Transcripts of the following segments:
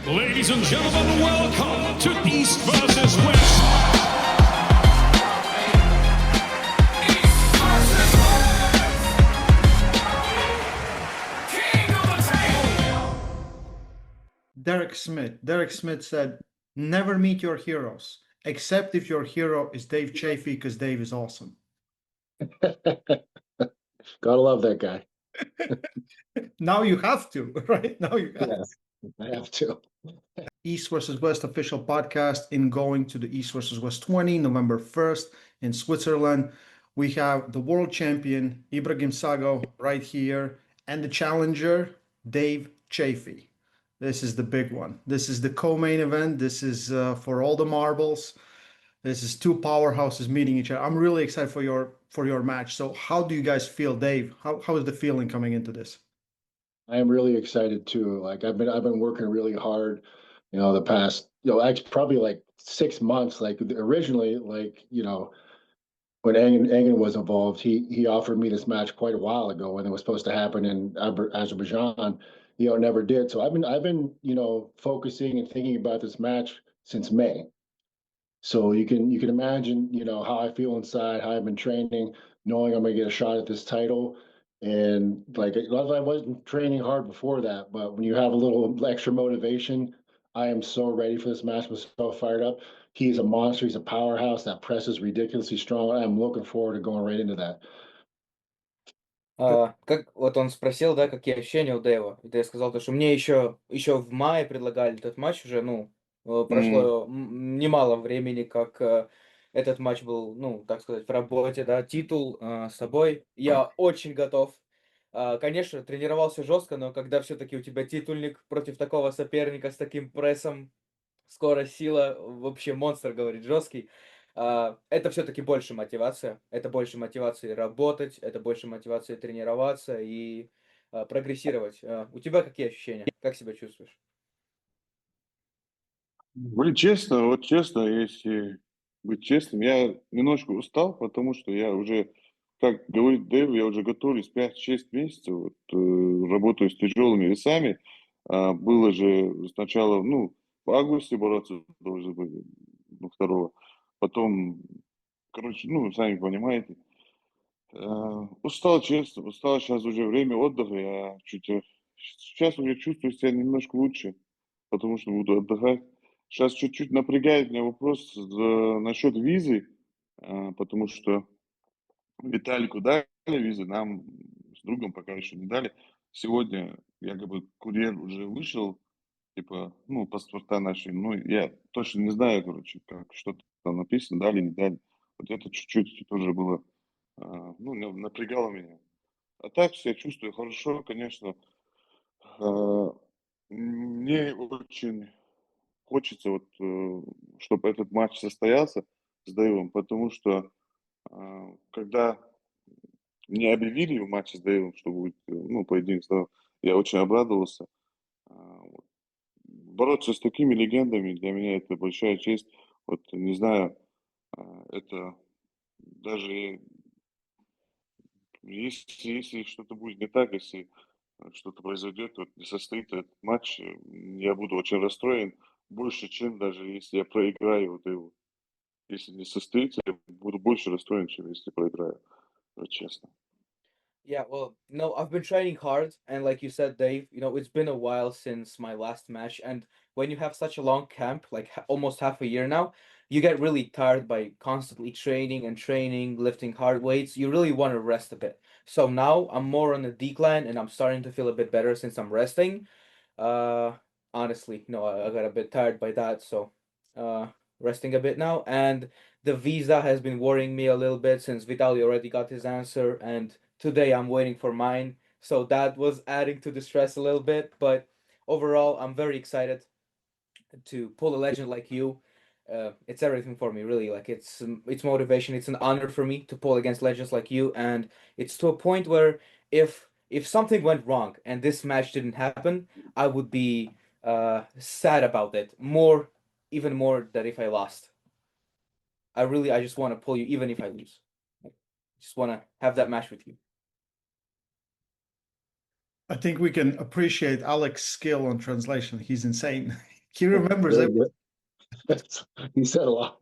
Ladies and gentlemen, welcome to East versus West. Derek Smith said, never meet your heroes, except if your hero is Dave Chaffee, because Dave is awesome. Gotta love that guy. Now you have to, right? Now you have Yes, I have to. East versus West official podcast in going to the East versus West 20, November 1st in Switzerland. We have the world champion, Ibragm Sagov, right here, and the challenger, Dave Chaffee. This is the big one. This is the co-main event. This is for all the marbles. This is two powerhouses meeting each other. I'm really excited for your match. So how do you guys feel, Dave? How is the feeling coming into this? I am really excited too. Like I've been working really hard, the past, actually probably like 6 months. Like originally, when Engen was involved, he offered me this match quite a while ago when it was supposed to happen in Azerbaijan. It never did. So I've been focusing and thinking about this match since May. So you can imagine, how I feel inside, how I've been training, knowing I'm gonna get a shot at this title. And like I wasn't training hard before that, but when you have a little extra motivation, I am so ready for this match. I'm so fired up. He's a monster. He's a powerhouse. That press is ridiculously strong. I'm looking forward to going right into that. Как вот он спросил, да, какие ощущения у Дэйва. И я сказал, то, что мне еще в мае предлагали этот матч уже, прошло немало времени, как этот матч был, так сказать, в работе, да, титул с тобой. Я очень готов. Конечно, тренировался жестко, но когда все-таки у тебя титульник против такого соперника с таким прессом, скорость, сила, вообще монстр, говорит, жесткий. Это все-таки больше мотивация. Это больше мотивации работать, это больше мотивации тренироваться и прогрессировать. У тебя какие ощущения? Как себя чувствуешь? Вот честно, если быть честным, я немножко устал, потому что я уже, как говорит Дэйв, я уже готовлюсь 5-6 месяцев, работаю с тяжелыми весами. Было же сначала, в августе бороться должны были, второго. Потом, короче, сами понимаете. Устал, честно, устал. Сейчас уже время отдыха. Сейчас уже чувствую себя немножко лучше, потому что буду отдыхать. Сейчас чуть-чуть напрягает меня вопрос насчет визы, потому что Виталику дали визы, нам с другом пока еще не дали. Сегодня якобы курьер уже вышел, типа, паспорта наши. Я точно не знаю, короче, как что-то там написано, дали, не дали. Вот это чуть-чуть тоже было, напрягало меня. А так себя чувствую хорошо, конечно. Мне очень хочется, чтобы этот матч состоялся с Дэйвом, потому что когда мне объявили в матче с Дэйвом, что будет, поединок, я очень обрадовался. Бороться с такими легендами для меня это большая честь. Вот не знаю, это даже если что-то будет не так, если что-то произойдет, не состоится этот матч, я буду очень расстроен, больше, чем даже если я проиграю вот его. Если не состоится, я буду больше расстроен, чем если проиграю, вот честно. Yeah, well, no, I've been training hard, and like you said, Dave, it's been a while since my last match, and when you have such a long camp, like almost half a year now, you get really tired by constantly training and training, lifting hard weights. You really want to rest a bit. So now I'm more on the decline, and I'm starting to feel a bit better since I'm resting. Uh, Honestly, I got a bit tired by that, so resting a bit now, and the visa has been worrying me a little bit since Vitaly already got his answer, and today I'm waiting for mine. So that was adding to the stress a little bit, but overall, I'm very excited to pull a legend like you. It's everything for me, really. Like it's motivation. It's an honor for me to pull against legends like you, and it's to a point where if something went wrong and this match didn't happen, I would be sad about it even more than if I lost. I just want to pull you even if I lose. I just want to have that match with you. I think we can appreciate Alex's skill on translation. He's insane. He remembers Very it. good. He said a lot.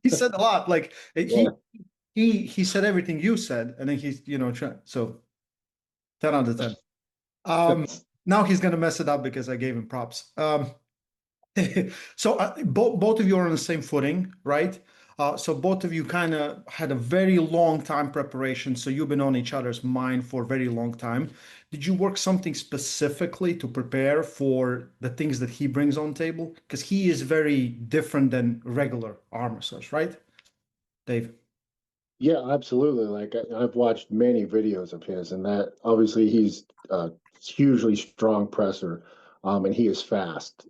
He said a lot. Like Yeah. he said everything you said, and then he's so 10 out of 10. Now he's gonna mess it up because I gave him props. So both of you are on the same footing, right? So both of you kind of had a very long time preparation. So you've been on each other's mind for a very long time. Did you work something specifically to prepare for the things that he brings on table? Because he is very different than regular arm wrestlers, right, Dave? Yeah, absolutely. Like I've watched many videos of his, and that obviously he's a hugely strong presser, and he is fast.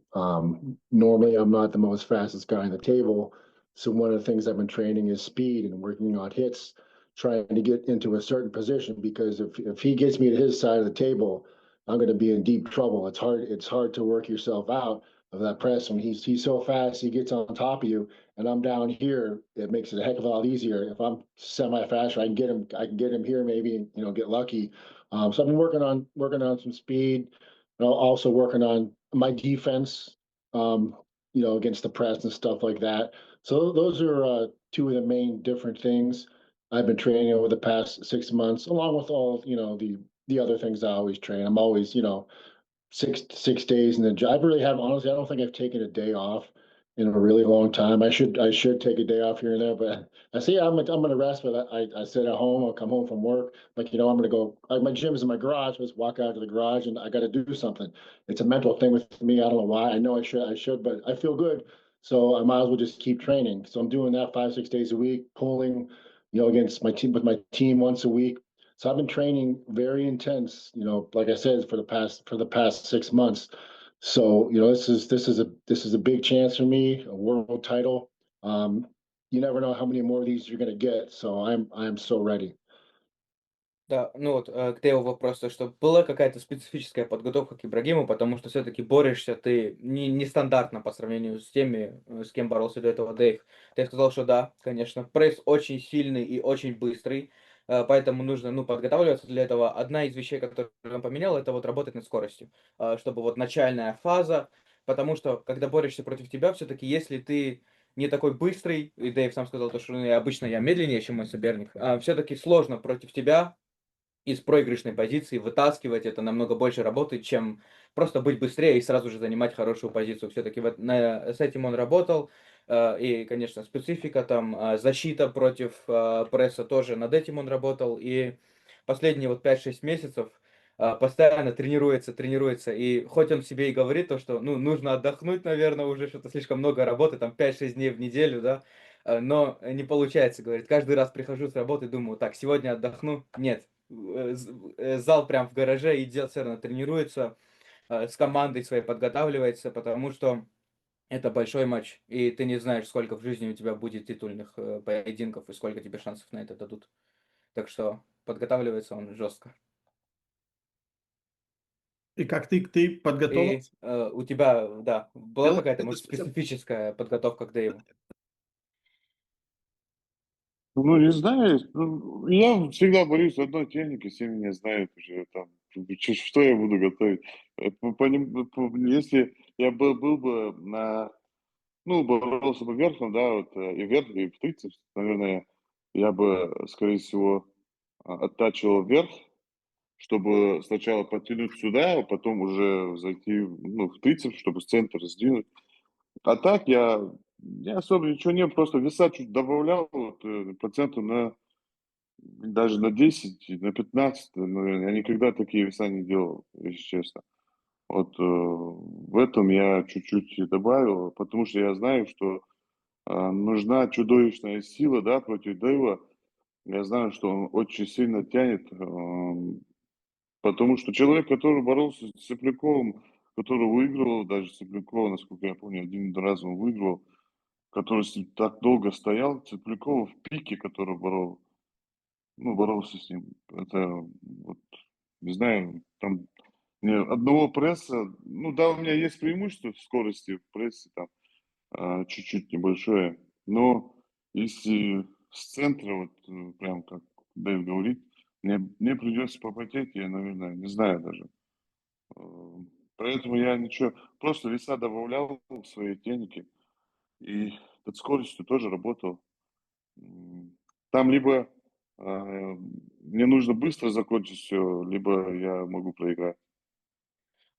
Normally, I'm not the most fastest guy on the table, so one of the things I've been training is speed and working on hits, trying to get into a certain position. Because if he gets me to his side of the table, I'm going to be in deep trouble. It's hard to work yourself out of that press when he's so fast. He gets on top of you and I'm down here, it makes it a heck of a lot easier. If I'm semi-fast, I can get him here maybe and get lucky. So I've been working on some speed, also working on my defense, against the press and stuff like that. So those are two of the main different things I've been training over the past 6 months, along with all the other things I always train. I'm always 6 days in the job. I really have honestly. I don't think I've taken a day off in a really long time. I should take a day off here and there, but I say I'm gonna rest. But I sit at home. I'll come home from work. Like I'm gonna go. Like my gym is in my garage. I just walk out to the garage and I got to do something. It's a mental thing with me. I don't know why. I know I should, but I feel good. So I might as well just keep training. So I'm doing that 5 6 days a week, pulling, against my team with my team once a week. So I've been training very intense, like I said, for the past 6 months. So, this is a big chance for me, a world title. Um, you never know how many more of these you're gonna get. So I'm so ready. Да, ну вот, к Дэйву вопрос, то, что была какая-то специфическая подготовка к Ибрагиму, потому что все-таки борешься ты нестандартно по сравнению с теми, с кем боролся до этого Дэйв. Ты сказал, что да, конечно, пресс очень сильный и очень быстрый, поэтому нужно, ну, подготавливаться для этого. Одна из вещей, которую он поменял, это вот работать над скоростью, чтобы вот начальная фаза, потому что, когда борешься против тебя, все-таки, если ты не такой быстрый, и Дэйв сам сказал, то, что ну, обычно я медленнее, чем мой соперник, все-таки сложно против тебя из проигрышной позиции вытаскивать, это намного больше работы, чем просто быть быстрее и сразу же занимать хорошую позицию. Все-таки с этим он работал. И, конечно, специфика, там, защита против пресса тоже, над этим он работал. И последние вот 5-6 месяцев постоянно тренируется. И хоть он себе и говорит то, что, ну, нужно отдохнуть, наверное, уже что-то слишком много работы, там 5-6 дней в неделю, да, но не получается, говорит. Каждый раз прихожу с работы, думаю, так, сегодня отдохну. Нет, зал прям в гараже, и все равно тренируется, с командой своей подготавливается, потому что это большой матч, и ты не знаешь, сколько в жизни у тебя будет титульных поединков и сколько тебе шансов на это дадут. Так что подготавливается он жестко. И как ты И подготовился? у тебя, да, была Дело- какая-то, может, специфическая подготовка к Дэйву? Ну, не знаю, ну, я всегда борюсь в одной технике, все меня знают уже там, что я буду готовить. Если я был бы ну, боролся бы верхом, да, вот, и вверх, и в трицепс, наверное, я бы, скорее всего, оттачивал вверх, чтобы сначала подтянуть сюда, а потом уже зайти, ну, в трицепс, чтобы с центра сдвинуть. А так я особо ничего не, просто веса чуть добавлял, вот, процентов даже на 10, на 15, наверное. Я никогда такие веса не делал, если честно. Вот в этом я чуть-чуть добавил, потому что я знаю, что нужна чудовищная сила, да, против Дэйва. Я знаю, что он очень сильно тянет, потому что человек, который боролся с Цыпляковым, который выигрывал, даже Цыплякова, насколько я помню, один раз он выигрывал, который с ним так долго стоял, Цыплякова в пике, который боролся с ним. Это вот, не знаю, там не, одного пресса, ну да, у меня есть преимущество в скорости в прессе, там чуть-чуть небольшое, но если с центра, вот прям как Дэйв говорит, мне придется попотеть, я, наверное, не знаю даже. Э, Поэтому я ничего, просто веса добавлял в свои техники и над скоростью тоже работал. Там либо мне нужно быстро закончить все, либо я могу проиграть.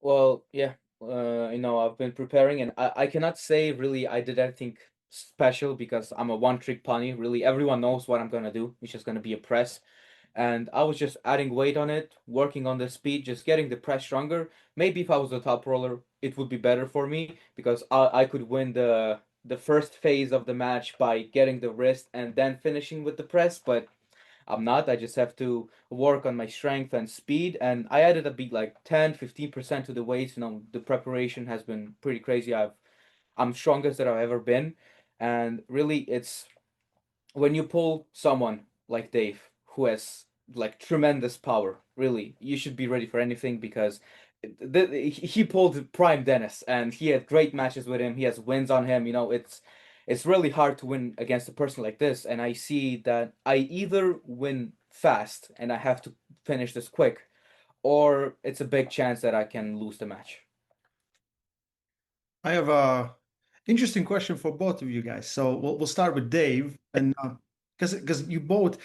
Well, yeah, I've been preparing, and I cannot say really I did anything special because I'm a one-trick pony. Really, everyone knows what I'm gonna do. It's just gonna be a press, and I was just adding weight on it, working on the speed, just getting the press stronger. Maybe if I was a top roller, it would be better for me because I could win the first phase of the match by getting the wrist and then finishing with the press, but I'm not. I just have to work on my strength and speed. And I added a bit like 10-15% to the weights. The preparation has been pretty crazy. I'm strongest that I've ever been. And really it's when you pull someone like Dave who has like tremendous power, really, you should be ready for anything because he pulled Prime Dennis and he had great matches with him. He has wins on him. It's really hard to win against a person like this. And I see that I either win fast and I have to finish this quick, or it's a big chance that I can lose the match. I have a interesting question for both of you guys. So we'll start with Dave, and because you both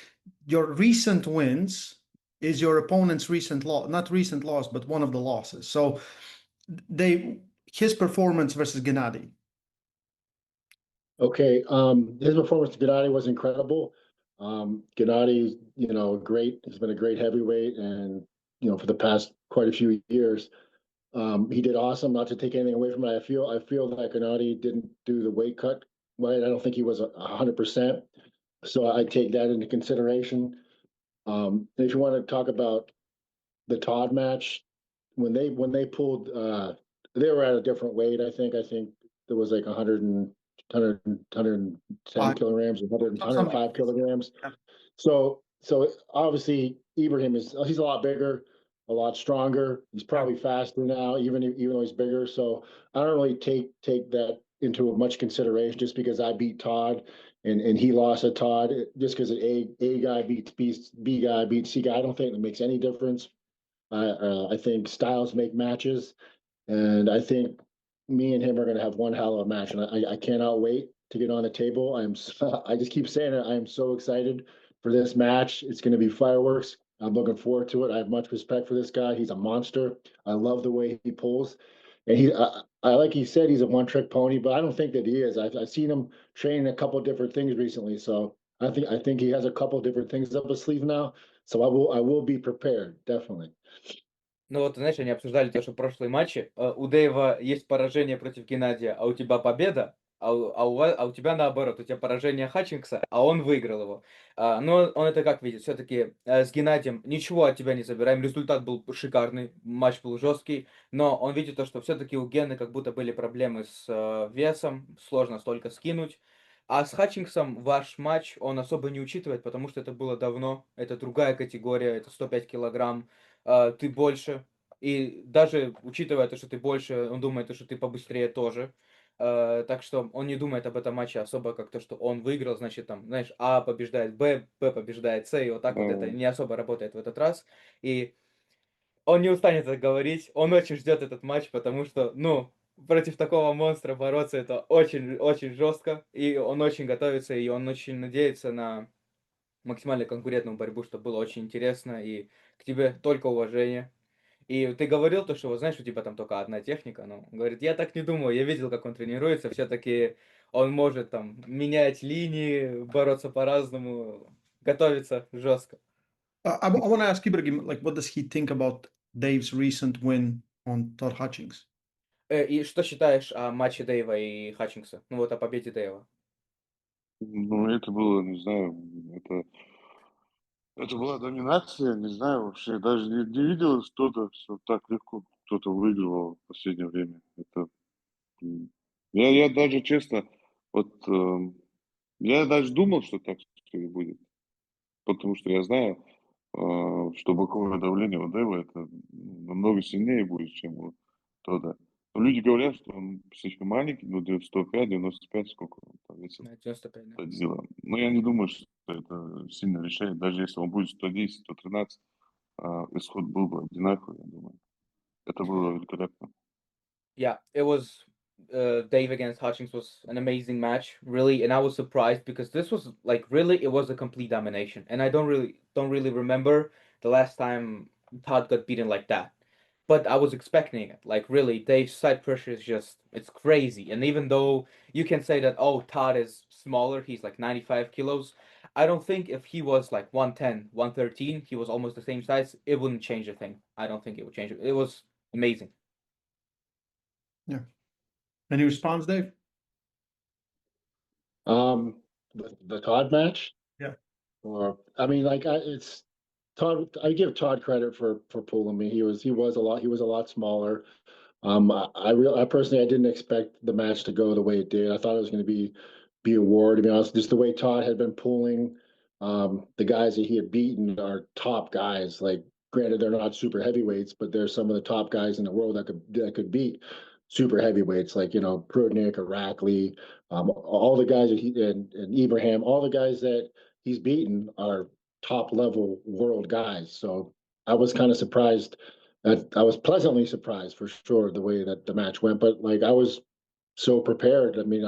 your recent wins is your opponent's recent loss, not recent loss, but one of the losses. So Dave, his performance versus Gennady. Okay, his performance to Gennady was incredible. Gennady, great. He's been a great heavyweight, and for the past quite a few years, he did awesome. Not to take anything away from it, I feel that Gennady didn't do the weight cut right. I don't think he was 100%. So I take that into consideration. If you want to talk about the Todd match, when they pulled, they were at a different weight. I think there was like 110 Five, kilograms, 100, something. 105 kilograms. Yeah. So obviously Ibrahim he's a lot bigger, a lot stronger. He's probably faster now, even though he's bigger. So I don't really take that into much consideration just because I beat Todd and he lost to Todd. Just because A guy beats B guy beats C guy, I don't think it makes any difference. I think styles make matches, and I think me and him are going to have one hell of a match, and I cannot wait to get on the table. I just keep saying it. I am so excited for this match. It's going to be fireworks. I'm looking forward to it. I have much respect for this guy. He's a monster. I love the way he pulls, and I like he said he's a one-trick pony, but I don't think that he is. I've seen him training a couple different things recently, so I think he has a couple different things up his sleeve now. So I will be prepared, definitely. Ну вот, знаешь, они обсуждали то, что в прошлой матче у Дэйва есть поражение против Геннадия, а у тебя победа, а у тебя наоборот, у тебя поражение Хатчингса, а он выиграл его. Но он это как видит? Все-таки с Геннадием ничего от тебя не забираем, результат был шикарный, матч был жесткий, но он видит то, что все-таки у Гены как будто были проблемы с весом, сложно столько скинуть. А с Хатчингсом ваш матч он особо не учитывает, потому что это было давно, это другая категория, это 105 килограмм, ты больше. И даже учитывая то, что ты больше, он думает, то, что ты побыстрее тоже. Так что он не думает об этом матче особо как то, что он выиграл, значит, там, знаешь, А побеждает Б, Б побеждает С, и вот так вот это не особо работает в этот раз. И он не устанет это говорить, он очень ждет этот матч, потому что, ну, против такого монстра бороться это очень-очень жестко, и он очень готовится, и он очень надеется на максимально конкурентную борьбу, чтобы было очень интересно, и к тебе только уважение. И ты говорил то, что, вот знаешь, у тебя там только одна техника, ну, говорит, я так не думаю, я видел, как он тренируется, все-таки он может там менять линии, бороться по-разному, готовиться жестко. I want to ask Ibragim, like, what does he think about Dave's recent win on Todd Hutchings? И что считаешь о матче Дэйва и Хатчингса? Ну вот о победе Дэйва. Ну, это было, не знаю, это была доминация, не знаю, вообще даже не видел что-то, что так легко кто-то выигрывал в последнее время. М, я даже честно, вот я даже думал, что так всё и будет, потому что я знаю, что боковое давление у Дэва это намного сильнее будет, чем у Тодда. Но люди говорят, что он слишком маленький, ну, 105, 95, сколько он там весил. 95, да. Годзилла. Но я не думаю, что это сильно решает. Даже если он будет 110, 113, исход был бы одинаковый, я думаю. Это было великолепно. Yeah, it was Dave against Hutchings was an amazing match, really, and I was surprised because this was like really it was a complete domination, and I don't really remember the last time Todd got beaten like that. But I was expecting it. Like really, Dave's side pressure is just it's crazy. And even though you can say that oh Todd is smaller, he's like 95 kilos, I don't think if he was like 110, 113, he was almost the same size, it wouldn't change a thing. I don't think it would change it. It was amazing. Yeah. Any response, Dave? Um, the Todd match, Yeah. or I mean, like it's Todd. I give Todd credit for pulling me. He was a lot smaller. I personally I didn't expect the match to go the way it did. I thought it was going to be a war. To be honest, just the way Todd had been pulling, the guys that he had beaten are top guys. Like, granted, they're not super heavyweights, but they're some of the top guys in the world that could beat super heavyweights, like Prudnik or Rackley, all the guys that and Ibrahim, all the guys that he's beaten are top level world guys. So I was kind of surprised. I was pleasantly surprised for sure the way that the match went, but like I was so prepared. I mean,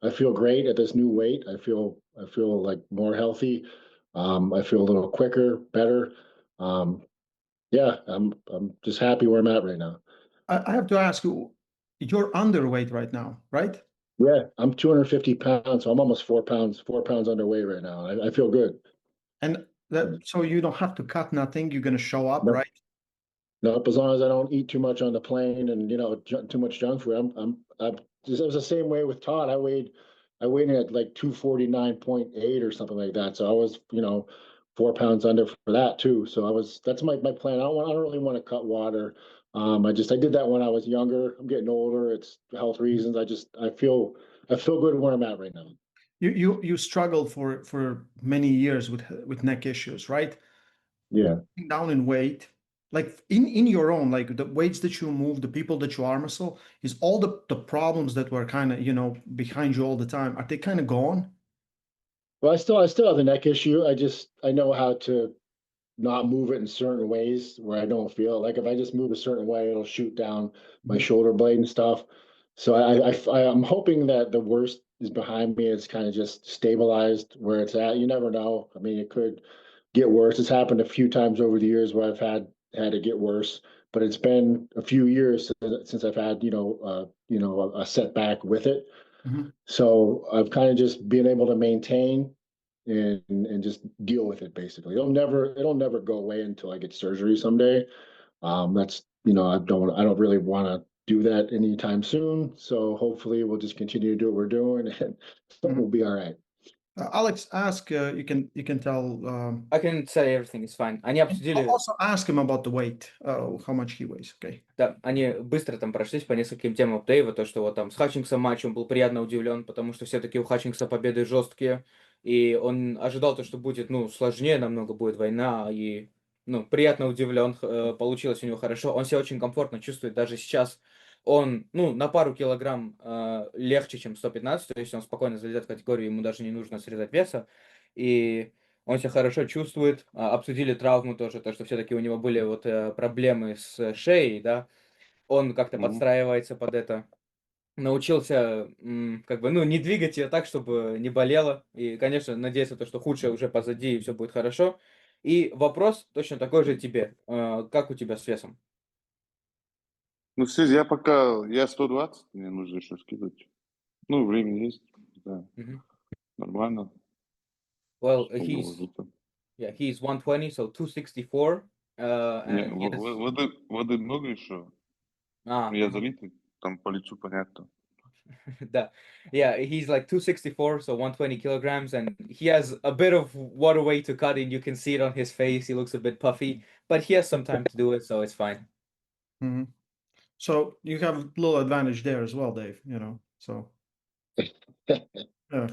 I feel great at this new weight. I feel like more healthy. I feel a little quicker, better. Um, yeah, I'm just happy where I'm at right now. I have to ask you, you're underweight right now, right? Yeah, I'm 250 pounds, so I'm almost 4 pounds underweight right now. I feel good. And that so you don't have to cut nothing. You're gonna show up, No, right? Nope, as long as I don't eat too much on the plane and too much junk food. I'm just it was the same way with Todd. I weighed in at like 249.8 or something like that. So I was 4 pounds under for that too. So that's my plan. I don't really want to cut water. I did that when I was younger. I'm getting older. It's health reasons. I feel good where I'm at right now. You struggled for many years with neck issues, right? Yeah. Down in weight, like in your own, like the weights that you move, the people that you arm wrestle, is all the problems that were kind of behind you all the time, are they kind of gone? Well, I still have the neck issue. I know how to not move it in certain ways where I don't feel like if I just move a certain way, it'll shoot down my Mhm. shoulder blade and stuff. So I'm hoping that the worst is behind me. It's kind of just stabilized where it's at. You never know. I mean, it could get worse. It's happened a few times over the years where I've had it get worse, but it's been a few years since I've had a setback with it. Mhm. So I've kind of just been able to maintain and just deal with it basically. It'll never go away until I get surgery someday. That's I don't really want to do that anytime soon. So hopefully we'll just continue to do what we're doing and Mhm. we'll be all right. Alex, ask. You can tell. I can say everything is fine. Они обсудили, Also ask him about the weight. How much he weighs. Okay. да, они быстро там прошлись по нескольким темам Дэйва, то, что вот там с Хатчингсом матч, он был приятно удивлен, потому что все-таки у Хатчингса победы жесткие, и он ожидал то, что будет, ну, сложнее намного будет война, и, ну, приятно удивлен, получилось у него хорошо, он себя очень комфортно чувствует даже сейчас, он, ну, на пару килограмм легче, чем 115, то есть он спокойно залезает в категорию, ему даже не нужно срезать веса, и он себя хорошо чувствует. Обсудили травму тоже, то, что все-таки у него были вот проблемы с шеей, да. Он как-то Мгм. подстраивается под это. Научился, как бы, ну, не двигать ее так, чтобы не болело. И, конечно, надеюсь, то, что худшее уже позади, и все будет хорошо. И вопрос точно такой же тебе. Как у тебя с весом? Ну, я 120, мне нужно еще скидывать. Ну, время есть, да, Мгм. нормально, Well, уложу там. he's 120, so 264. Не, And he has... воды много еще, я Ага. залитый, там по лицу понятно. Да. Yeah, he's like 264, so 120 kilograms, and he has a bit of water weight to cut in. You can see it on his face. He looks a bit puffy, but he has some time to do it, so it's fine. Mhm. So you have a little advantage there as well, Dave. So yeah.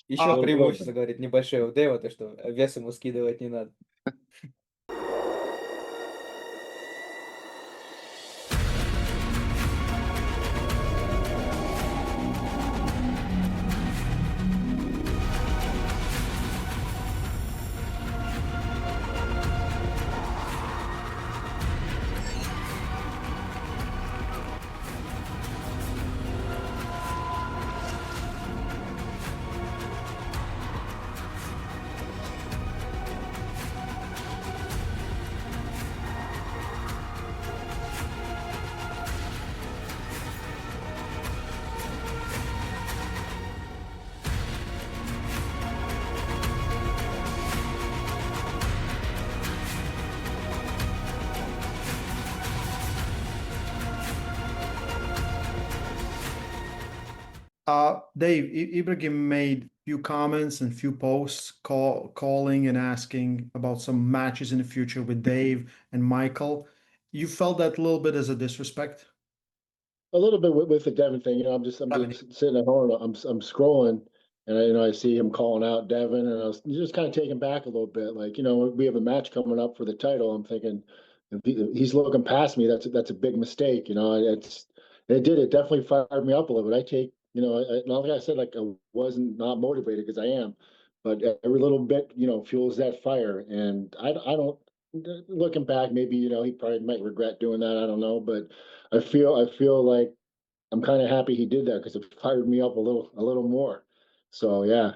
Еще Uh, преимущество, говорит, небольшое у Дэйва, то, что вес ему скидывать не надо. Dave, Ibragim made few comments and few posts calling and asking about some matches in the future with Dave and Michael. You felt that a little bit as a disrespect? A little bit with the Devin thing, I'm just sitting at home, I'm scrolling, and I see him calling out Devin, and I was just kind of taken back a little bit. Like, we have a match coming up for the title. I'm thinking if he's looking past me, that's a big mistake. It definitely fired me up a little bit. Not like I said, like I wasn't not motivated, because I am, but every little bit, fuels that fire. And I don't, looking back, maybe, he probably might regret doing that. I don't know, but I feel like I'm kind of happy he did that, because it fired me up a little more. So yeah.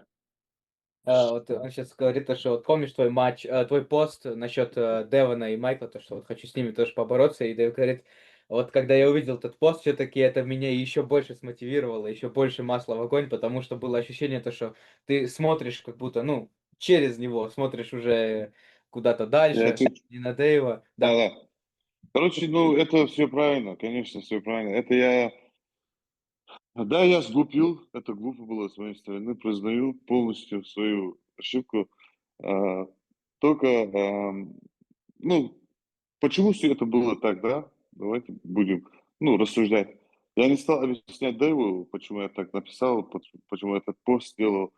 Вот он сейчас говорит, то, что вот помнишь твой матч, твой пост насчет Девона и Майкла, то, что вот хочу с ними тоже побороться, и Дэв говорит, вот когда я увидел этот пост, все-таки это меня еще больше смотивировало, еще больше масла в огонь, потому что было ощущение, то, что ты смотришь как будто, ну, через него, смотришь уже куда-то Я дальше, отвечу. не на Дэйва, Да, да. да. Короче, ну, это все правильно, конечно, все правильно. Да, я сглупил, это глупо было с моей стороны, признаю полностью свою ошибку. А, Только, ну, почему все это было так, да? Давайте будем, ну, рассуждать. Я не стал объяснять Дэйву, почему я так написал, почему я этот пост сделал.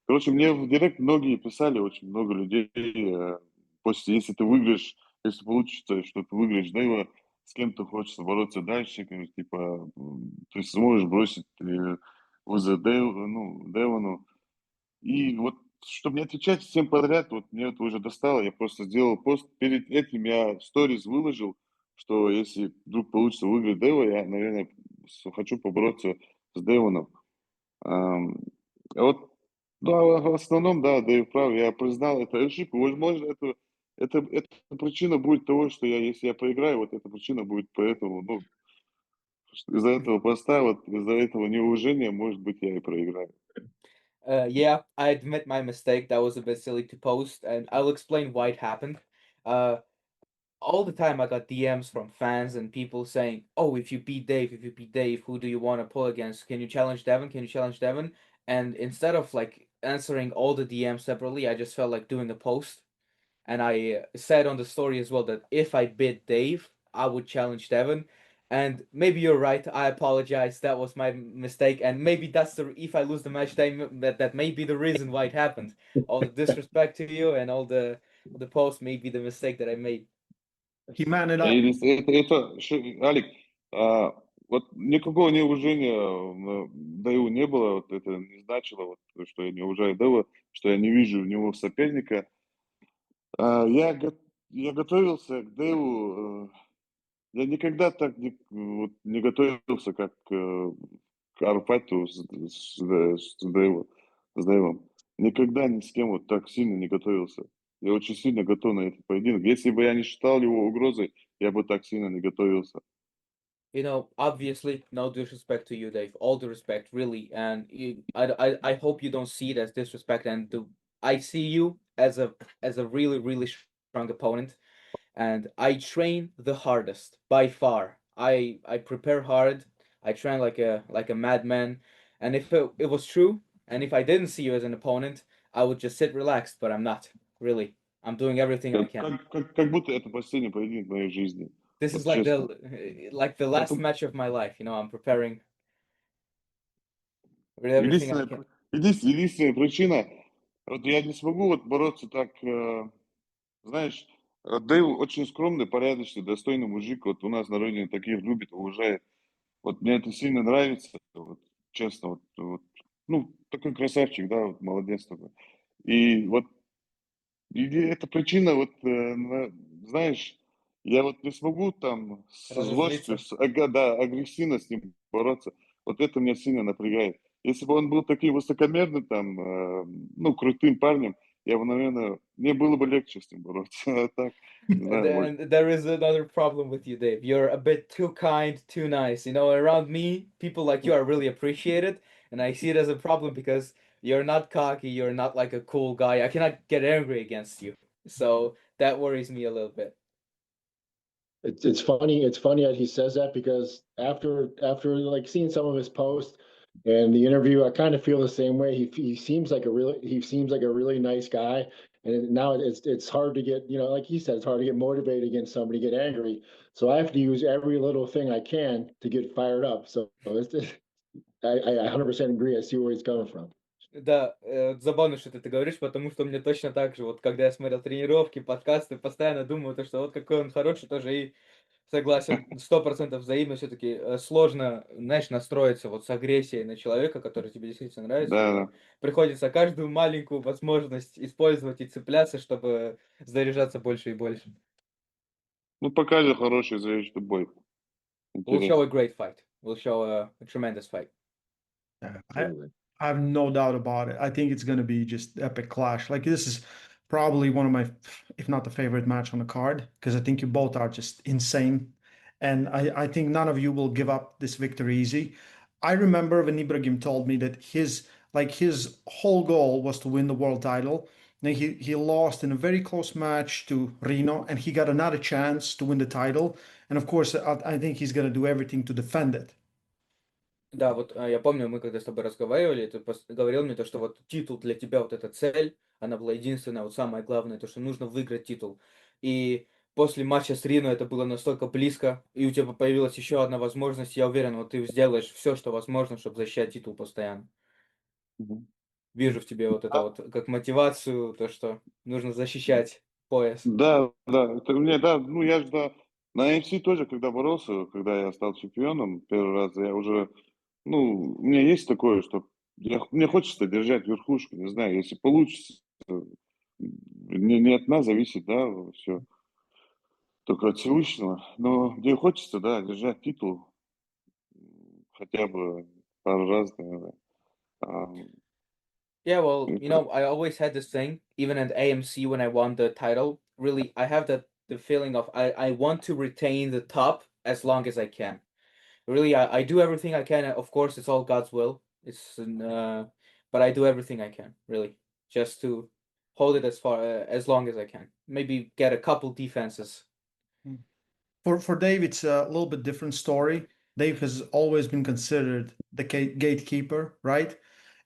Короче, мне в директ многие писали, очень много людей, после, если ты выиграешь, если получится, что ты выиграешь Дэйва, с кем ты хочешь бороться дальше, типа, ты сможешь бросить вызов Дэвону. И вот, чтобы не отвечать всем подряд, вот мне это уже достало, я просто сделал пост. Перед этим я сторис выложил, что если вдруг получится выиграть Дэва, я, наверное, хочу побороться с Дэвоном. Ам, а вот, да, в основном, да, Дэйв прав, я признал это ошибку. Возможно, это причина будет того, что если я проиграю, вот эта причина будет поэтому, ну, из-за этого поста, вот из-за этого неуважения, может быть, я и проиграю. Yeah, I admit my mistake. That was a bit silly to post, and I'll explain why it happened. Uh, all the time I got DMs from fans and people saying, "Oh, if you beat Dave, who do you want to pull against? Can you challenge Devin? Can you challenge Devin?" And instead of like answering all the DMs separately, I just felt like doing a post, and I said on the story as well that if I beat Dave, I would challenge Devin. And maybe you're right. I apologize. That was my mistake, and maybe that's the if I lose the match, that may be the reason why it happened. All the disrespect to you and all the posts may be the mistake that I made. He man it up. И Алик, а, вот никакого неуважения Дэйву не было, вот это не значило, вот, что я не уважаю Дэйва, что я не вижу в него соперника. Я готовился к Дэйву, я никогда так не готовился, как к Арфату с Дэйвом. Никогда ни с кем вот так сильно не готовился. Я очень сильно готов на этот поединок. Если бы я не считал его угрозой, я бы так сильно не готовился. Obviously, no disrespect to you, Dave. All the respect, really. And I hope you don't see it as disrespect. And I see you as a really, really strong opponent. And I train the hardest by far. I prepare hard. I train like a madman. And if it was true, and if I didn't see you as an opponent, I would just sit relaxed. But I'm not really. I'm doing everything I can. Как будто это последний поединок в моей жизни. This is Вот like честно. the last Потом match of my life. I'm preparing with everything I can. единственная причина, вот я не смогу вот бороться так, знаешь, Дэйв очень скромный, порядочный, достойный мужик. Вот у нас на родине таких любит, уважает. Вот мне это сильно нравится, вот, честно, ну, такой красавчик, да, вот, молодец такой. И вот эта причина, вот, знаешь, я вот не смогу там со злостью, Разозлиться. да, агрессивно с ним бороться. Вот это меня сильно напрягает. Если бы он был таким высокомерным, там, ну, крутым парнем, я бы, наверное, мне было бы легче с ним бороться. А так, не знаю, может. And there is another problem with you, Dave. You're a bit too kind, too nice. Around me, people like you are really appreciated, and I see it as a problem because you're not cocky, you're not like a cool guy. I cannot get angry against you. So that worries me a little bit. It's funny that he says that, because after like seeing some of his posts, And the interview, I kind of feel the same way. He seems like a really nice guy. And now it's hard to get, like he said, it's hard to get motivated against somebody, get angry. So I have to use every little thing I can to get fired up. So I 100% agree. I see where he's coming from. Да, забавно, что ты это говоришь, потому что мне точно так же, вот когда я смотрел тренировки, подкасты, постоянно думаю, то, что вот какой он хороший тоже, и согласен, 100% взаимно все-таки сложно, знаешь, настроиться вот с агрессией на человека, который тебе действительно нравится, Да, и да. приходится каждую маленькую возможность использовать и цепляться, чтобы заряжаться больше и больше. Ну, покажи хороший зрелищный бой. We'll show a Интересно. great fight. We'll show a tremendous fight. Yeah, Absolutely. I have no doubt about it. I think it's going to be just epic clash. Like this is probably one of my, if not the favorite match on the card, because I think you both are just insane, and I think none of you will give up this victory easy. I remember when Ibragim told me that his whole goal was to win the world title. And he lost in a very close match to Reno, and he got another chance to win the title. And of course, I think he's going to do everything to defend it. Да, вот я помню, мы когда с тобой разговаривали, ты говорил мне то, что вот титул для тебя вот эта цель, она была единственная, вот самое главное, то, что нужно выиграть титул. И после матча с Рино это было настолько близко, и у тебя появилась еще одна возможность, я уверен, вот ты сделаешь все, что возможно, чтобы защищать титул постоянно. Мгм. Вижу в тебе вот это вот как мотивацию, то, что нужно защищать пояс. Да, да, это мне, да, ну я же, да, на МС тоже, когда боролся, когда я стал чемпионом первый раз, я уже, ну, у меня есть такое, что мне хочется держать верхушку, не знаю, если получится, не от нас зависит, да, все, только от Всевышнего, но мне хочется, да, держать титул хотя бы пару раз, наверное. Ам, Yeah, well, и I always had this thing, even at AMC when I won the title. Really, I have the feeling of I want to retain the top as long as I can. Really, I do everything I can. Of course, it's all God's will. But I do everything I can, really, just to hold it as long as I can. Maybe get a couple defenses. For Dave, it's a little bit different story. Dave has always been considered the gatekeeper, right?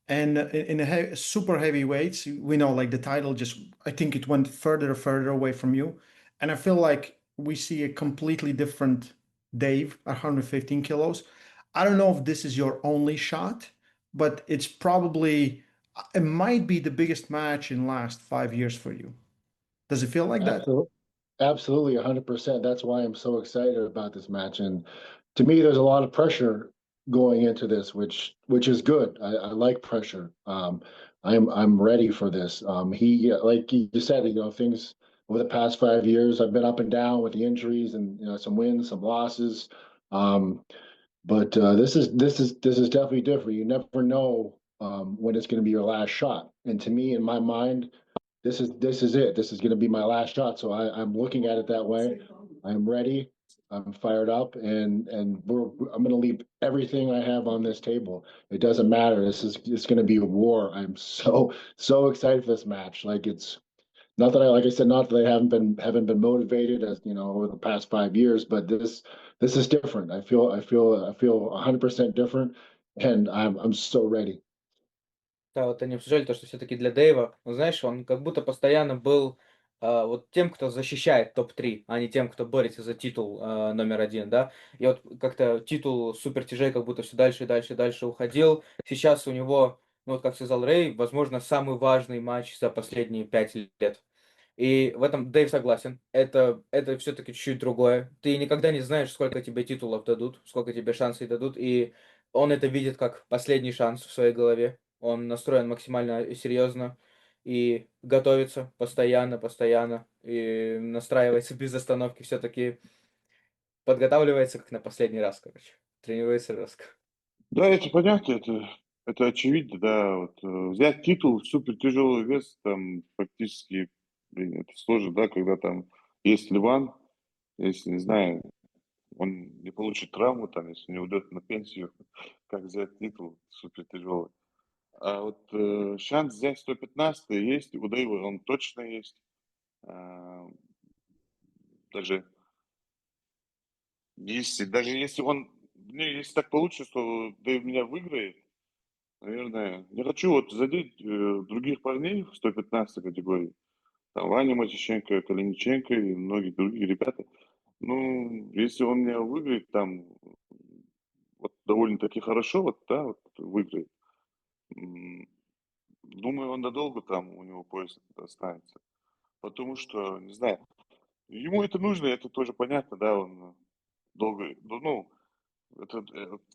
And in super heavy weights, we know like the title just, I think it went further away from you. And I feel like we see a completely different Dave at 115 kilos. I don't know if this is your only shot, but it might be the biggest match in last 5 years for you. Does it feel like that? Absolutely. Absolutely, 100%. That's why I'm so excited about this match. And to me, there's a lot of pressure going into this, which is good. I like pressure. I'm ready for this. Yeah, like you said, things over the past 5 years, I've been up and down with the injuries and some wins, some losses. Um, but this is definitely different. You never know when it's going to be your last shot. And to me, in my mind, this is it. This is going to be my last shot. So I'm looking at it that way. I'm ready. I'm fired up, and I'm going to leave everything I have on this table. It doesn't matter. It's going to be a war. I'm so excited for this match. Like it's not that like I said, not that I haven't been motivated as over the past 5 years, but this is different. I feel 100% different, and I'm so ready. Да, вот они обсуждали то, что все-таки для Дэйва, ну, знаешь, он как будто постоянно был вот тем, кто защищает топ-3, а не тем, кто борется за титул номер один, да. И вот как-то титул супер тяжей как будто все дальше и дальше и дальше уходил. Сейчас у него, ну вот как сказал Рэй, возможно, самый важный матч за последние 5 лет. И в этом Дэйв согласен. Это все-таки чуть-чуть другое. Ты никогда не знаешь, сколько тебе титулов дадут, сколько тебе шансов дадут, и он это видит как последний шанс в своей голове. Он настроен максимально серьезно и готовится постоянно, и настраивается без остановки, все-таки подготавливается как на последний раз, короче. Тренируется жестко. Да, это понятно, это очевидно, да. Вот, взять титул в супер тяжелый вес, там фактически, блин, это сложно, да, когда там есть Ливан, если, не знаю, он не получит травму, там, если не уйдет на пенсию, как взять титул супер тяжелый. А вот шанс взять 115 есть, у Дэйва он точно есть. А, даже даже если он, если так получится, что Дэйв меня выиграет, наверное, не хочу вот задеть других парней в 115 категории. Там Ваня Матищенко, Калиниченко и многие другие ребята. Ну, если он меня выиграет там вот довольно-таки хорошо, вот, да, вот выиграет, м, думаю, он надолго там у него пояс останется. Потому что, не знаю, ему это нужно, это тоже понятно, да, он долго, ну, это,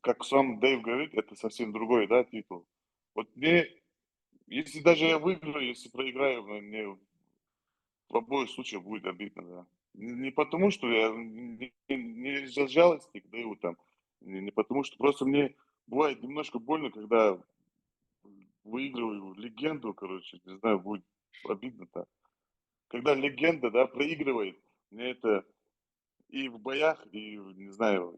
как сам Дэйв говорит, это совсем другой, да, титул. Вот мне, если даже я выиграю, если проиграю, мне в обоих случаях будет обидно, да. Не потому, что я не из-за жалости к Дэйву там, не потому, что просто мне бывает немножко больно, когда выигрываю легенду, короче, не знаю, будет обидно-то. Когда легенда, да, проигрывает, мне это и в боях, и, не знаю,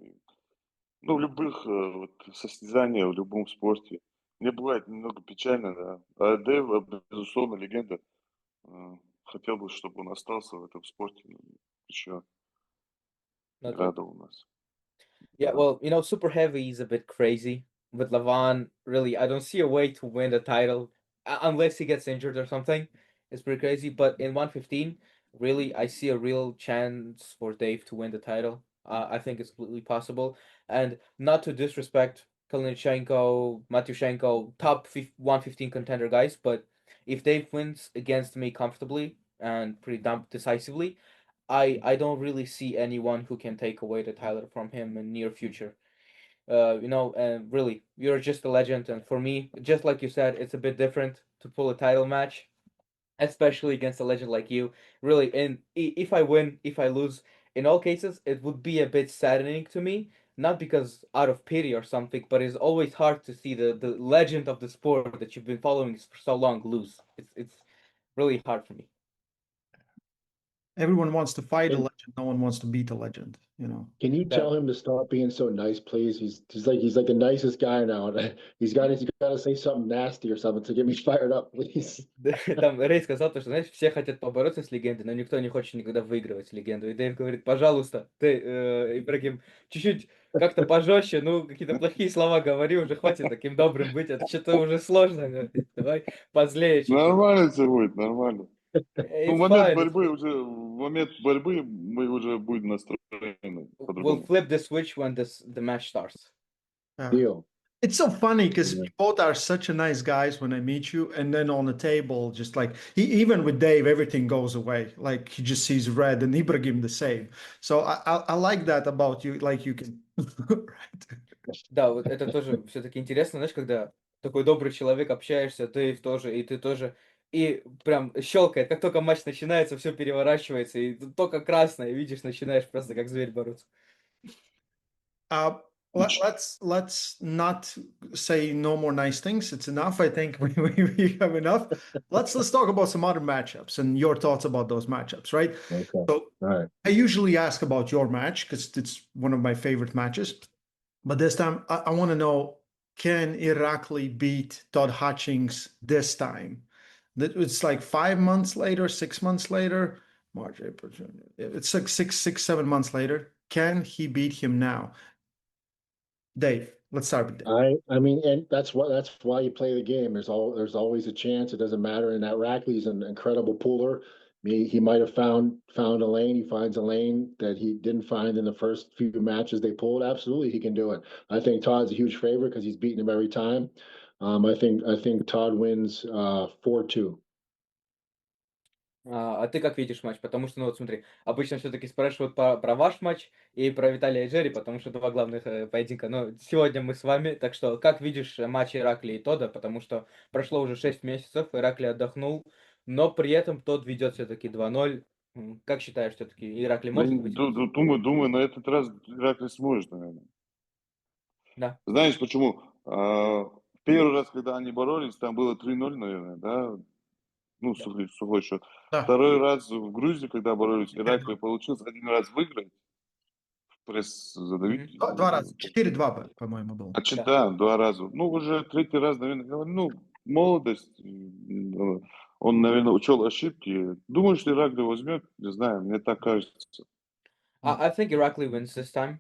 ну, в любых вот, состязаниях, в любом спорте. Мне бывает немного печально, да. А Дэйв, безусловно, легенда. Э, Хотел бы, чтобы он остался в этом спорте еще и No, true. радовал нас. Yeah, Да. well, Super Heavy is a bit crazy. With Lavan, really, I don't see a way to win the title unless he gets injured or something. It's pretty crazy. But in 115, really, I see a real chance for Dave to win the title. I think it's completely possible. And not to disrespect Kalinichenko, Matyushenko, top 115 contender guys, but if Dave wins against me comfortably and pretty decisively, I don't really see anyone who can take away the title from him in near future. And really, you're just a legend, and for me, just like you said, it's a bit different to pull a title match, especially against a legend like you. Really, and if I win, if I lose, in all cases, it would be a bit saddening to me. Not because out of pity or something, but it's always hard to see the legend of the sport that you've been following for so long lose. It's really hard for me. Everyone wants to fight a And legend. No one wants to beat a legend, can you Yeah. tell him to stop being so nice, please? He's like the nicest guy now. And he's got to say something nasty or something to get me fired up, please. Да, там Рэй сказал то, что, знаешь, все хотят побороться с легендой, но никто не хочет никогда выигрывать легенду. И Дэйв говорит, пожалуйста, ты, Ибрагим, чуть-чуть как-то пожестче, ну, какие-то плохие слова говори, уже хватит таким добрым быть, это что-то уже сложно, говорит. Давай позлее чуть-чуть. Нормально все будет, нормально. Ну, It's fine, it's fine. в момент борьбы мы уже будем настроены We'll по-другому. flip the switch when the match starts. Yeah. Deal. It's so funny because Yeah. you both are such a nice guys when I meet you, and then on the table, just like even with Dave, everything goes away. Like he just sees red, and Ibrahim the same. So I like that about you. Like you can, right? Да, вот это тоже все-таки интересно, знаешь, когда такой добрый человек, общаешься, Дэйв тоже, и ты тоже, и прям щелкает, как только матч начинается, все переворачивается, и только красное, видишь, начинаешь просто как зверь бороться. Uh, let's not say no more nice things. It's enough. I think we have enough. Let's talk about some other matchups and your thoughts about those matchups, right? Okay. So All right. I usually ask about your match because it's one of my favorite matches. But this time, I want to know, can Irakli beat Todd Hutchings this time? It's like 5 months later, 6 months later, March, April, June. It's like 7 months later. Can he beat him now? Dave, let's start with Dave. I mean, and that's why you play the game. There's always a chance. It doesn't matter. And that Rackley's an incredible puller. He might have found a lane. He finds a lane that he didn't find in the first few matches they pulled. Absolutely, he can do it. I think Todd's a huge favorite because he's beaten him every time. I think Todd wins 4-2. А ты как видишь матч? Потому что, ну вот смотри, обычно все-таки спрашивают про ваш матч и про Виталия и Джерри, потому что два главных поединка. Но сегодня мы с вами, так что как видишь матч Иракли и Тода, потому что прошло уже 6 месяцев, Иракли отдохнул, но при этом Тод ведет все-таки 2-0. Как считаешь, все-таки Иракли Да, может выйти? думаю, на этот раз вряд ли сможет, наверное. Да, Знаешь почему? Первый раз, когда они боролись, там было 3-0, наверное, да? Ну, да. сухой счет. Да, Второй раз в Грузии, когда боролись, Иракли 4-2. получилось один раз выиграть, пресс задавить. Мгм. Два раза. 4-2, по-моему, было. Да. Да, два раза. Ну, уже третий раз, наверное, ну, молодость. Он, наверное, учел ошибки. Думаю, что Иракли возьмет, не знаю, мне так кажется. I think Irakli wins this time.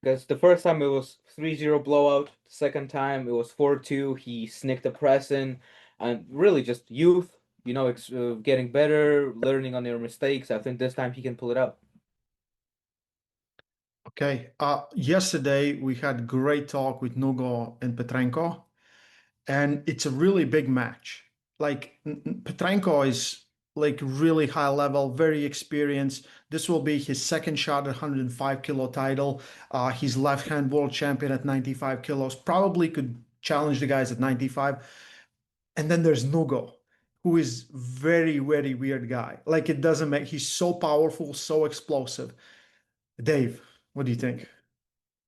Because the first time it was 3-0 blowout. The second time it was 4-2. He sneaked the press in, and really just youth. Getting better, learning on your mistakes. I think this time he can pull it out. Okay. Yesterday we had great talk with Nugo and Petrenko, and it's a really big match. Like Petrenko is like really high level, very experienced. This will be his second shot at 105 kilo title. He's left hand world champion at 95 kilos. Probably could challenge the guys at 95. And then there's Nugo, who is very, very weird guy. Like it doesn't make. He's so powerful, so explosive. Dave, what do you think?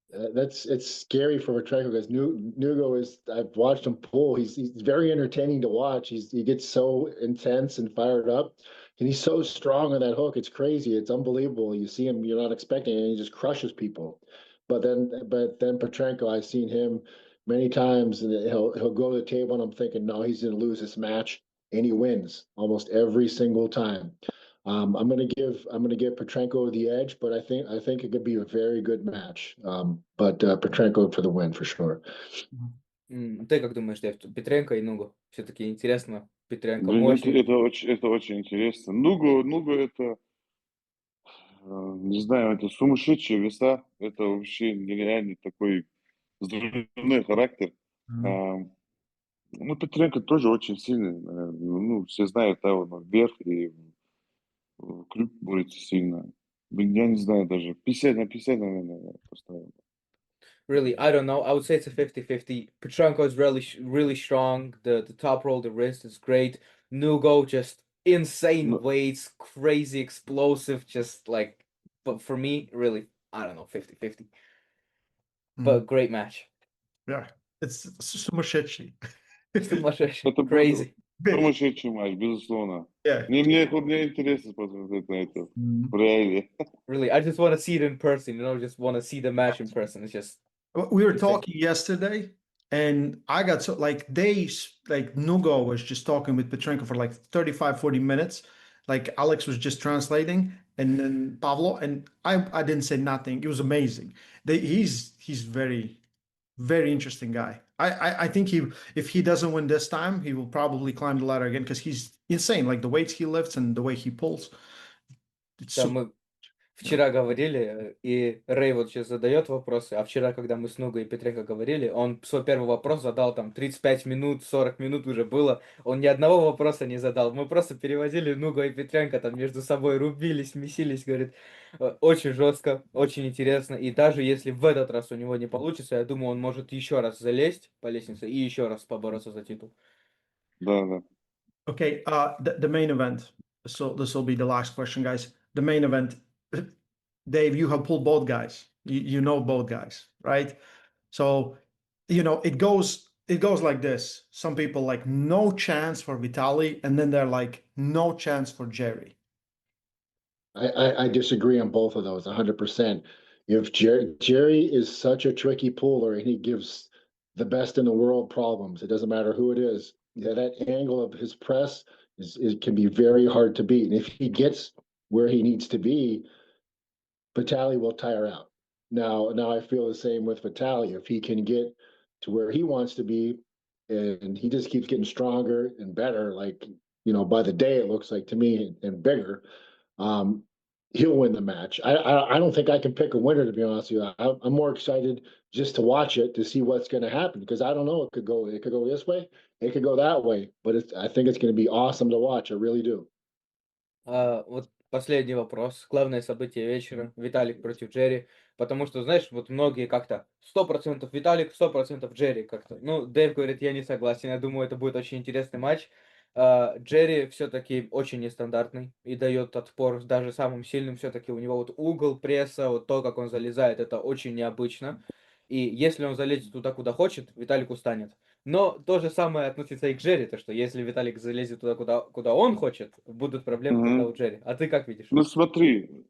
It's scary for Petrenko because Nugo is. I've watched him pull. He's very entertaining to watch. He gets so intense and fired up, and he's so strong on that hook. It's crazy. It's unbelievable. You see him, you're not expecting it, and he just crushes people. But then Petrenko, I've seen him many times, and he'll go to the table, and I'm thinking, no, he's going to lose this match, and he wins almost every single time. I'm gonna give Petrenko the edge, but I think it could be a very good match. But Petrenko for the win for sure. Ты как думаешь, Дэв, Петренко и Нугу? Все-таки интересно. Петренко Блин, мощный. это очень интересно. Нугу это, не знаю, это сумасшедшие веса. Это вообще нереальный такой взрывной характер. Mhm. А, Ну, Петренко тоже очень сильный. Ну, все знают, да, он вверх и в крюк борется сильно. Блин, я не знаю даже. 50 на 50, наверное, я поставил. Really, I don't know. I would say it's a 50-50. Petrenko is really strong. The top roll, the wrist is great. Nugo just insane Ну, weights, crazy explosive, just like, but for me, really, I don't know, 50-50. Mhm. But great match. Yeah, it's сумасшедший. Сумасшедший, это был crazy. Big. сумасшедший матч, безусловно. Yeah. Мне интересно посмотреть на это Mhm. в реале. Really, I just want to see it in person. Just want to see the match in person. It's just We were insane. talking yesterday, and I got so like like Nugo was just talking with Petrenko for like 35, 40 minutes. Like Alex was just translating, and then Pablo, and I didn't say nothing. It was amazing. He's very, very interesting guy. I think if he doesn't win this time, he will probably climb the ladder again because he's insane. Like the weights he lifts and the way he pulls. It's Да, so мы yeah. вчера говорили, и Рэй вот сейчас задает вопросы, а вчера, когда мы с Нугой и Петренко говорили, он свой первый вопрос задал там 35 минут, 40 минут уже было, он ни одного вопроса не задал, мы просто переводили Нуга и Петренко там между собой рубились, месились, говорит, очень жестко, очень интересно, и даже если в этот раз у него не получится, я думаю, он может еще раз залезть по лестнице и еще раз побороться за титул. Да, да. Okay, the main event. So this will be the last question, guys. The main event. Dave, you have pulled both guys. You know both guys, right? So, it goes like this. Some people like no chance for Vitali, and then they're like no chance for Jerry. I disagree on both of those 100%. If Jerry is such a tricky puller and he gives the best in the world problems, it doesn't matter who it is. Yeah, that angle of his press is can be very hard to beat. And if he gets where he needs to be, Vitali will tire out. Now I feel the same with Vitali. If he can get to where he wants to be, and he just keeps getting stronger and better, like by the day it looks like to me, and bigger, um, he'll win the match. I don't think I can pick a winner, to be honest with you. I'm more excited just to watch it to see what's going to happen because I don't know. It could go this way, it could go that way, but I think it's going to be awesome to watch. I really do. Вот последний вопрос. Главное событие вечера. Виталик против Джерри. Потому что, знаешь, вот многие как-то 100% Виталик, 100% Джерри как-то. Ну, Дэйв говорит, я не согласен. Я думаю, это будет очень интересный матч. Джерри все-таки очень нестандартный и дает отпор даже самым сильным. Все-таки у него вот угол пресса, вот то, как он залезает, это очень необычно. И если он залезет туда, куда хочет, Виталик устанет. Но то же самое относится и к Джерри, то что если Виталик залезет туда, куда он хочет, будут проблемы тогда у Мгм. Джерри. А ты как видишь? Ну, смотри,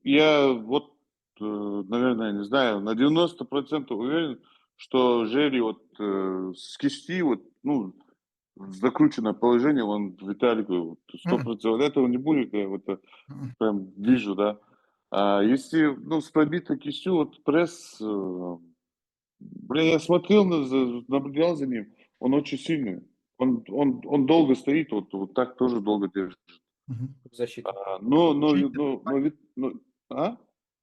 я вот, наверное, не знаю, на 90% уверен, что Жерри вот с кисти, вот, ну, в закрученное положение, он Виталику вот, 100% этого не будет, я вот прям вижу, да. Если, ну, с пробитой кистью, вот пресс, бля, я смотрел, наблюдал за ним, он очень сильный. Он долго стоит, вот так тоже долго держит. Мгм. Защита. А?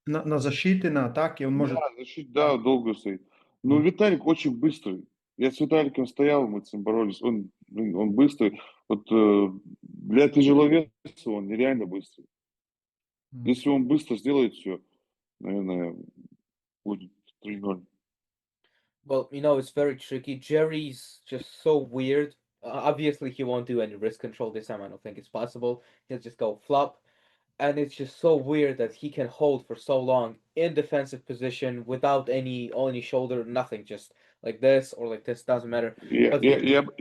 На защите, на атаке он может... Да, да, долго стоит. Но Мгм. Виталик очень быстрый. Я с Виталиком стоял, мы с ним боролись. Он быстрый. Вот для тяжеловеса он нереально быстрый. Мгм. Если он быстро сделает все, наверное, будет 3-0. Well, it's very tricky. Jerry's just so weird. Obviously, he won't do any wrist control this time. I don't think it's possible. He'll just go flop. And it's just so weird that he can hold for so long in defensive position without any shoulder, nothing, just like this or like this, doesn't matter. Я, But я, he я, б-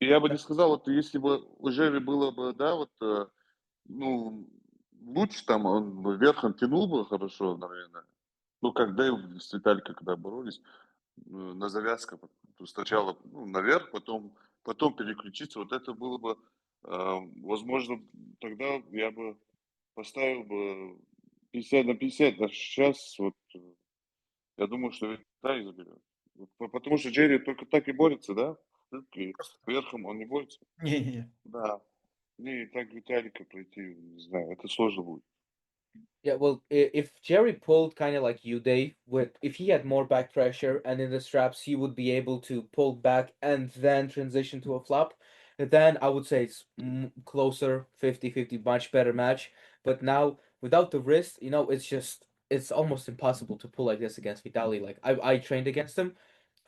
я бы не сказал, вот если бы у Жерри было бы, да, вот, ну, лучше там, он бы верхом тянул бы хорошо, наверное. Ну, как Дэйв с Виталиком, когда боролись, на завязках. Сначала наверх, потом переключиться. Вот это было бы, возможно, тогда я бы поставил бы 50/50. А сейчас вот я думаю, что Виталий заберет. Потому что Джерри только так и борется, да? И верхом он не борется. Не-не-не. Да. И так Виталика пройти, не знаю, это сложно будет. Yeah, well, if Jerry pulled kind of like you, Dave, with if he had more back pressure and in the straps, he would be able to pull back and then transition to a flop. Then I would say it's closer, 50-50, much better match. But now without the wrist, it's almost impossible to pull like this against Vitali. Like I trained against him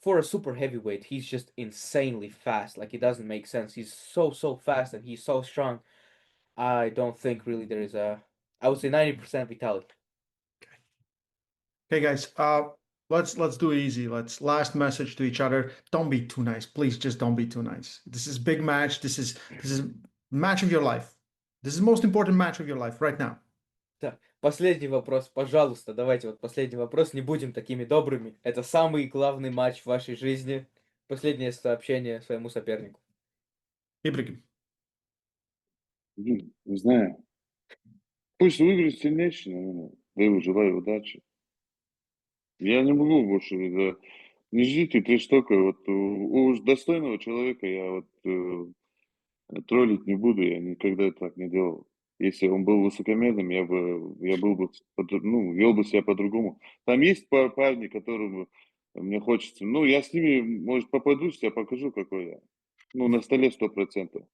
for a super heavyweight. He's just insanely fast. Like it doesn't make sense. He's so fast and he's so strong. I don't think really there is a. I would say 90% vitality. Okay, guys. Let's do it easy. Let's last message to each other. Don't be too nice, please. Just don't be too nice. This is big match. This is match of your life. This is the most important match of your life right now. Так, последний вопрос, пожалуйста, давайте вот последний вопрос, не будем такими добрыми. Это самый главный матч в вашей жизни. Последнее сообщение своему сопернику. Ibragim. Не знаю. Пусть выиграет сильнейший, наверное. Я ему желаю удачи. Я не могу больше, да. Не ждите трештока. Вот у достойного человека я вот троллить не буду, я никогда так не делал. Если он был высокомерным, я был бы, вел бы себя по-другому. Там есть парни, которым мне хочется. Ну, я с ними, может, попадусь, я покажу, какой я. Ну, на столе 100%.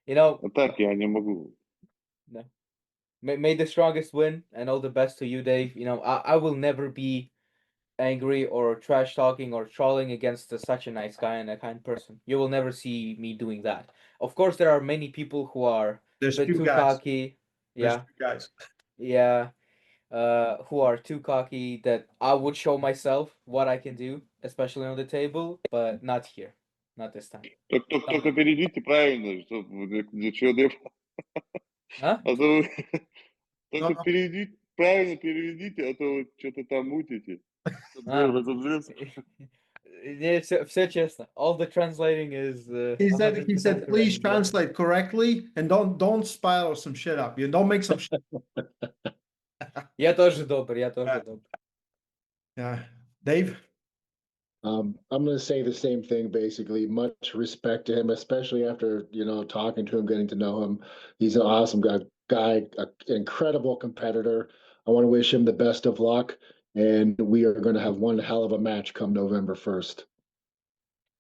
You know, А так я не могу. no. May the strongest win and all the best to you, Dave. I will never be angry or trash talking or trolling against such a nice guy and a kind person. You will never see me doing that. Of course, there are many people who are a There's bit few too guys. cocky. There's Yeah, few guys. yeah. Who are too cocky that I would show myself what I can do, especially on the table, but not here, not this time. No. Только перейдите правильно, чтобы для чего Huh? а то вы No, только no. правильно переведите, а то вы что-то там мутите. Чтобы я Ah. разозлился. Yeah, все честно. All the translating is He said 100% correct. please translate correctly and don't spiral some shit up. You don't make some shit. Я тоже добрый, я тоже добрый. Yeah. Dave? I'm going to say the same thing, basically. Much respect to him, especially after, talking to him, getting to know him. He's an awesome guy, an incredible competitor. I want to wish him the best of luck. And we are going to have one hell of a match come November 1st.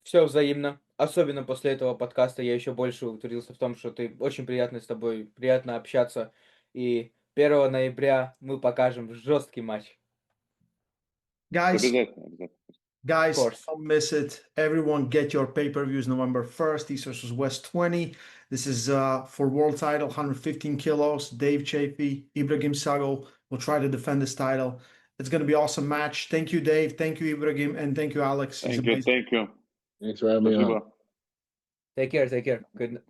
Все взаимно. Особенно после этого подкаста я еще больше утвердился в том, что ты очень приятный с тобой, приятно общаться. И 1 ноября мы покажем жесткий матч. Guys, Обязательно. Guys, course. don't miss it. Everyone get your pay-per-views November 1st, East versus West 20. This is for world title, 115 kilos. Dave Chaffee, Ibragm Sagov will try to defend this title. It's going to be an awesome match. Thank you, Dave. Thank you, Ibragm. And thank you, Alex. He's amazing. Thank you. Thanks for having me on. Спасибо. Take care, take care. Good.